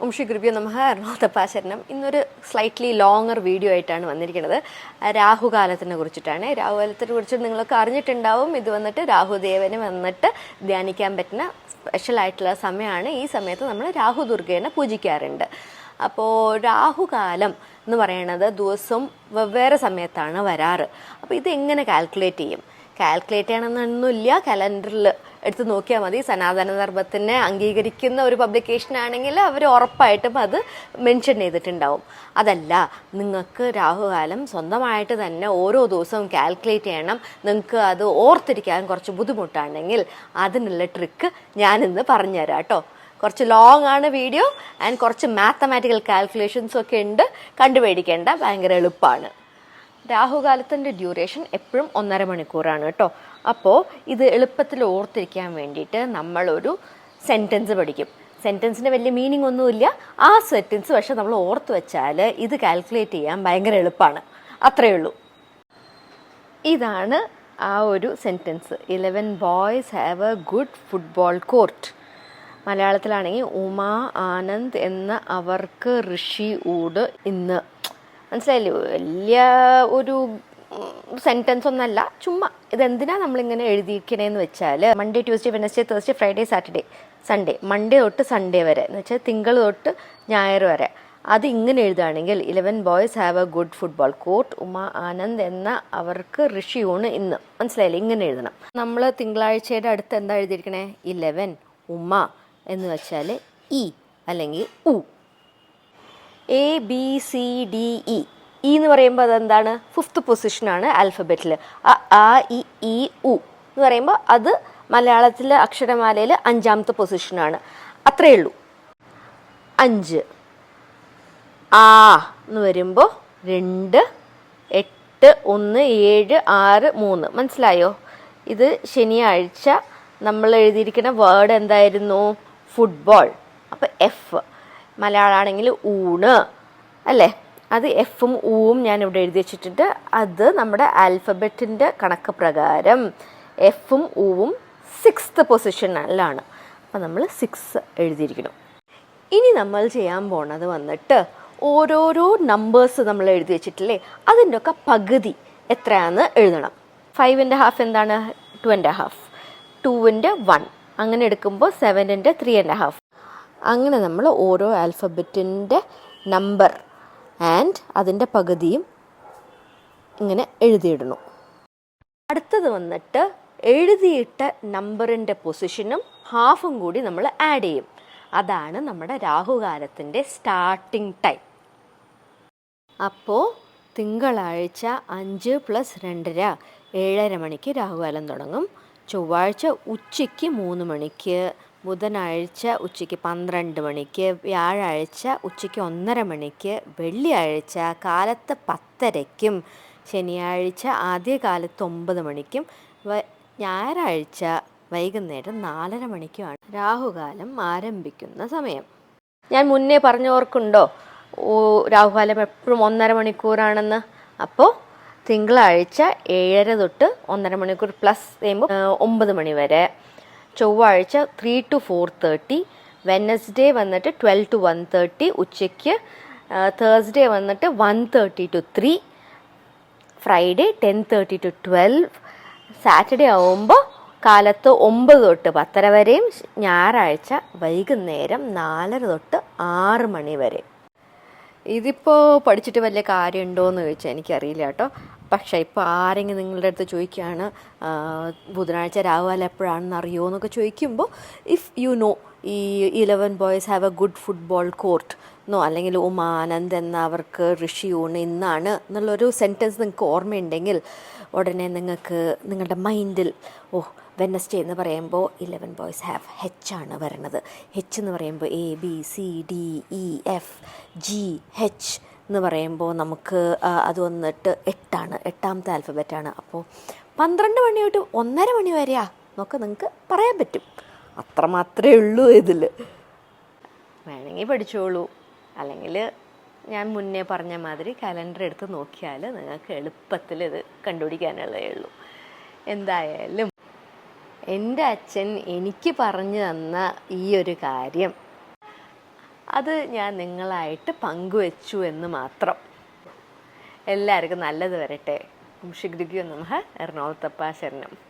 ഓം ശ്രീ ഗുരുഭ്യോ നമഃ. എറണാകുളത്തപ്പാശരണം. ഇന്നൊരു സ്ലൈറ്റ്ലി ലോങ്ങർ വീഡിയോ ആയിട്ടാണ് വന്നിരിക്കുന്നത്. രാഹുകാലത്തിനെ കുറിച്ചിട്ടാണ്. രാഹുകാലത്തിനെ കുറിച്ച് നിങ്ങളൊക്കെ അറിഞ്ഞിട്ടുണ്ടാവും. ഇത് വന്നിട്ട് രാഹുദേവന് വന്നിട്ട് ധ്യാനിക്കാൻ പറ്റുന്ന സ്പെഷ്യലായിട്ടുള്ള സമയമാണ്. ഈ സമയത്ത് നമ്മൾ രാഹു ദുർഗേനെ പൂജിക്കാറുണ്ട്. അപ്പോൾ രാഹുകാലം എന്ന് പറയുന്നത് ദിവസം വെവ്വേറെ സമയത്താണ് വരാറ്. അപ്പോൾ ഇതെങ്ങനെ കാൽക്കുലേറ്റ് ചെയ്യും? കാൽക്കുലേറ്റ് ചെയ്യണമെന്നൊന്നുമില്ല. കലണ്ടറിൽ എടുത്ത് നോക്കിയാൽ മതി. സനാതന ധർമ്മത്തിനെ അംഗീകരിക്കുന്ന ഒരു പബ്ലിക്കേഷൻ ആണെങ്കിൽ അവർ ഉറപ്പായിട്ടും അത് മെൻഷൻ ചെയ്തിട്ടുണ്ടാവും. അതല്ല, നിങ്ങൾക്ക് രാഹുകാലം സ്വന്തമായിട്ട് തന്നെ ഓരോ ദിവസവും കാൽക്കുലേറ്റ് ചെയ്യണം, നിങ്ങൾക്ക് അത് ഓർത്തിരിക്കാൻ കുറച്ച് ബുദ്ധിമുട്ടാണെങ്കിൽ അതിനുള്ള ട്രിക്ക് ഞാനിന്ന് പറഞ്ഞുതരാം കേട്ടോ. കുറച്ച് ലോങ് ആണ് വീഡിയോ ആൻഡ് കുറച്ച് മാത്തമാറ്റിക്കൽ കാൽക്കുലേഷൻസ് ഒക്കെ ഉണ്ട്. കണ്ടുപേടിക്കേണ്ട, ഭയങ്കര എളുപ്പമാണ്. രാഹുകാലത്തിൻ്റെ ഡ്യൂറേഷൻ എപ്പോഴും 1.5 മണിക്കൂറാണ് കേട്ടോ. അപ്പോൾ ഇത് എളുപ്പത്തിൽ ഓർത്തിരിക്കാൻ വേണ്ടിയിട്ട് നമ്മളൊരു സെൻറ്റൻസ് പഠിക്കും. സെൻറ്റൻസിന് വലിയ മീനിങ് ഒന്നുമില്ല. ആ സെൻറ്റൻസ് പക്ഷെ നമ്മൾ ഓർത്ത് വെച്ചാൽ ഇത് കാൽക്കുലേറ്റ് ചെയ്യാൻ ഭയങ്കര എളുപ്പമാണ്. അത്രയേ ഉള്ളൂ. ഇതാണ് ആ ഒരു sentence. 11 boys have a good football court. മലയാളത്തിലാണെങ്കിൽ ഉമാ ആനന്ദ് എന്ന അവർക്ക് ഋഷി ഊട് ഇന്ന്. മനസ്സിലായില്ലേ? വലിയ ഒരു സെൻറ്റൻസ് ഒന്നല്ല, ചുമ്മാ ഇതെന്തിനാ നമ്മളിങ്ങനെ എഴുതിയിരിക്കണേന്ന് വെച്ചാൽ Monday, Tuesday, Wednesday, Thursday, Friday, Saturday, Sunday, Monday തൊട്ട് സൺഡേ വരെ എന്ന് വെച്ചാൽ തിങ്കൾ തൊട്ട് ഞായർ വരെ അത് ഇങ്ങനെ എഴുതുകയാണെങ്കിൽ 11 boys have a good football court. Uma Anand എന്ന അവർക്ക് ഋഷി ഊണ് ഇന്ന്. മനസ്സിലായില്ലേ? ഇങ്ങനെ എഴുതണം. നമ്മൾ തിങ്കളാഴ്ചയുടെ അടുത്ത് എന്താ എഴുതിയിരിക്കണേ? 11 ഉമ്മ എന്ന് വെച്ചാൽ ഇ അല്ലെങ്കിൽ ഉ. A B C D E. E എന്ന് പറയുമ്പോൾ അതെന്താണ്? 5th പൊസിഷനാണ് ആൽഫബറ്റിൽ. ആ ഇ ഈ ഉ എന്ന് പറയുമ്പോൾ അത് മലയാളത്തിലെ അക്ഷരമാലയിൽ 5ാമത്തെ പൊസിഷനാണ്. അത്രയേ ഉള്ളൂ. 5 ആ എന്ന് വരുമ്പോൾ 2, 8, 1, 7, 6, 3. മനസ്സിലായോ? ഇത് ശനിയാഴ്ച നമ്മൾ എഴുതിയിരിക്കുന്ന വേർഡ് എന്തായിരുന്നു? ഫുട്ബോൾ. അപ്പോൾ എഫ്. മലയാളമാണെങ്കിൽ ഊണ് അല്ലേ? അത് എഫും ഊവും ഞാൻ ഇവിടെ എഴുതി വെച്ചിട്ടുണ്ട്. അത് നമ്മുടെ ആൽഫബറ്റിൻ്റെ കണക്ക് പ്രകാരം എഫും ഊവും 6th പൊസിഷനിലാണ്. അപ്പം നമ്മൾ 6 എഴുതിയിരിക്കണം. ഇനി നമ്മൾ ചെയ്യാൻ പോണത് വന്നിട്ട് ഓരോരോ നമ്പേഴ്സ് നമ്മൾ എഴുതി വെച്ചിട്ടില്ലേ, അതിൻ്റെ ഒക്കെ പകുതി എത്രയാണെന്ന് എഴുതണം. 5.5 എന്താണ്? 2.5. 2ൻ്റെ 1. അങ്ങനെ എടുക്കുമ്പോൾ 7ൻ്റെ 3.5. അങ്ങനെ നമ്മൾ ഓരോ ആൽഫബറ്റിൻ്റെ നമ്പർ ആൻഡ് അതിൻ്റെ പകുതിയും ഇങ്ങനെ എഴുതിയിടണം. അടുത്തത് വന്നിട്ട് എഴുതിയിട്ട നമ്പറിൻ്റെ പൊസിഷനും ഹാഫും കൂടി നമ്മൾ ആഡ് ചെയ്യും. അതാണ് നമ്മുടെ രാഹുകാലത്തിൻ്റെ സ്റ്റാർട്ടിംഗ് ടൈം. അപ്പോൾ തിങ്കളാഴ്ച 5 + 2.5 7:30 മണിക്ക് രാഹുകാലം തുടങ്ങും. ചൊവ്വാഴ്ച ഉച്ചയ്ക്ക് 3 മണിക്ക്, ബുധനാഴ്ച ഉച്ചയ്ക്ക് 12 മണിക്ക്, വ്യാഴാഴ്ച ഉച്ചയ്ക്ക് 1:30 മണിക്ക്, വെള്ളിയാഴ്ച കാലത്ത് 10:30-ക്കും, ശനിയാഴ്ച ആദ്യ കാലത്ത് 9 മണിക്കും, ഞായറാഴ്ച വൈകുന്നേരം 4:30 മണിക്കുമാണ് രാഹുകാലം ആരംഭിക്കുന്ന സമയം. ഞാൻ മുന്നേ പറഞ്ഞവർക്കുണ്ടോ രാഹുകാലം എപ്പോഴും 1.5 മണിക്കൂറാണെന്ന്? അപ്പോൾ തിങ്കളാഴ്ച 7:30 തൊട്ട് 1.5 മണിക്കൂർ പ്ലസ് ചെയ്യുമ്പോൾ 9 മണി വരെ, ചൊവ്വാഴ്ച 3 to 4:30, വെനസ്ഡേ വന്നിട്ട് 12 to 1:30 ഉച്ചയ്ക്ക്, തേഴ്സ്ഡേ വന്നിട്ട് 1:30 to 3, ഫ്രൈഡേ 10:30 to 12, സാറ്റർഡേ ആവുമ്പോൾ കാലത്ത് 9 തൊട്ട് 10:30 വരെയും, ഞായറാഴ്ച വൈകുന്നേരം 4:30 തൊട്ട് 6 മണി വരെ. ഇതിപ്പോൾ പഠിച്ചിട്ട് വലിയ കാര്യമുണ്ടോ എന്ന് ചോദിച്ചാൽ എനിക്കറിയില്ല കേട്ടോ. പക്ഷേ ഇപ്പോൾ ആരെങ്കിലും നിങ്ങളുടെ അടുത്ത് ചോദിക്കുകയാണ് ബുധനാഴ്ച രാഹുകാലം എപ്പോഴാണെന്ന് അറിയുമോ എന്നൊക്കെ ചോദിക്കുമ്പോൾ, ഇഫ് യു നോ ഈ 11 boys have a good football court എന്നോ അല്ലെങ്കിൽ ഉമാനന്ദ് എന്ന അവർക്ക് ഋഷി ഊണ് ഇന്നാണ് എന്നുള്ളൊരു സെൻറ്റൻസ് നിങ്ങൾക്ക് ഓർമ്മയുണ്ടെങ്കിൽ ഉടനെ നിങ്ങൾക്ക് നിങ്ങളുടെ മൈൻഡിൽ വെനസ്ഡേ എന്ന് പറയുമ്പോൾ 11 ബോയ്സ് ഹാവ് H ആണ് വരണത്. H എന്ന് പറയുമ്പോൾ A B C D E F G H എന്ന് പറയുമ്പോൾ നമുക്ക് അത് വന്നിട്ട് 8 ആണ്, 8ാമത്തെ ആൽഫബറ്റാണ്. അപ്പോൾ 12 മണി തൊട്ട് 1:30 മണി വരെയാ എന്നൊക്കെ നിങ്ങൾക്ക് പറയാൻ പറ്റും. അത്രമാത്രമേ ഉള്ളൂ ഇതിൽ. വേണമെങ്കിൽ പഠിച്ചോളൂ, അല്ലെങ്കിൽ ഞാൻ മുന്നേ പറഞ്ഞ മാതിരി കലണ്ടർ എടുത്ത് നോക്കിയാൽ നിങ്ങൾക്ക് എളുപ്പത്തിൽ ഇത് കണ്ടുപിടിക്കാനുള്ളതേ ഉള്ളൂ. എന്തായാലും എൻ്റെ അച്ഛൻ എനിക്ക് പറഞ്ഞു തന്ന ഈ ഒരു കാര്യം അത് ഞാൻ നിങ്ങളായിട്ട് പങ്കുവെച്ചു എന്ന് മാത്രം. എല്ലാവർക്കും നല്ലത് വരട്ടെ. ശിഖ്രിക്കോ നമഃ. എറണാകുളത്തപ്പ ശരണം.